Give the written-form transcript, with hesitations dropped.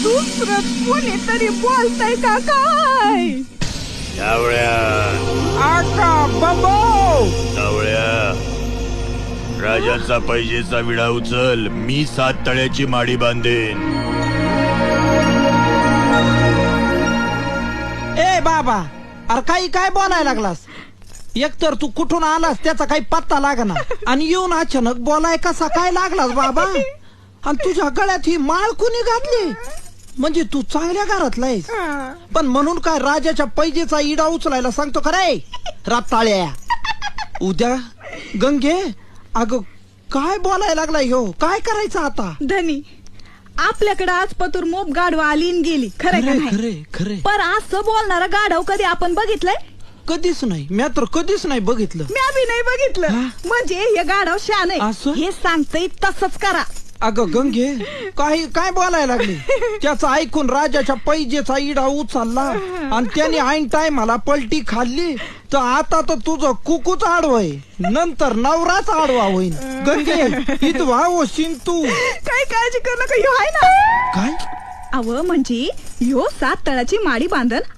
दुसरं कोणीतरी बोलताय का काय? आका बाबो सावळ्या, राजाचा पैजेचा विडा उचल, मी 7 तळ्याची माडी बांधेन. ए बाबा, अरे काही काय बोलायला लागलास? एकतर तू कुठून आलास त्याचा काही पत्ता लागना, आणि येऊन अचानक बोलाय कसा काय लागलास बाबा? आणि तुझ्या गळ्यात ही माळ कुणी घातली? म्हणजे तू चांगल्या घरातला आहेस, पण म्हणून काय राजाच्या पैजेचा इडा उचलायला सांगतो खरे? राताळ्या उद्या गंगे, अगं काय बोलायला लागलाय ह्यो? काय करायचं आता? धनी, आपल्याकडे आज पतूर मोप गाढवा आली न गेली, खरं का नाही? खरे खरे, पर असं बोलणारा गाढव कधी आपण बघितलंय? कधीच नाही. मी तर कधीच नाही बघितलं. मी बी नाही बघितलं. हा? म्हणजे हे गाढव शान असं? आहे, हे सांगतय तसंच करा. अगं गंगे, काय बोलायला लागली? त्याचं ऐकून राजाच्या पैजेचा इडा उचलला आणि त्याने ऐन टायमाला पलटी खाल्ली, तर आता तर तुझं कुकूच आडवय, नंतर नवराच आडवा होईल. गंगे, इथवा होशील तू. काय काळजी करू नका, ह्यो आहे ना. काय? अव म्हणजे ह्यो 7 तळाची माडी बांधन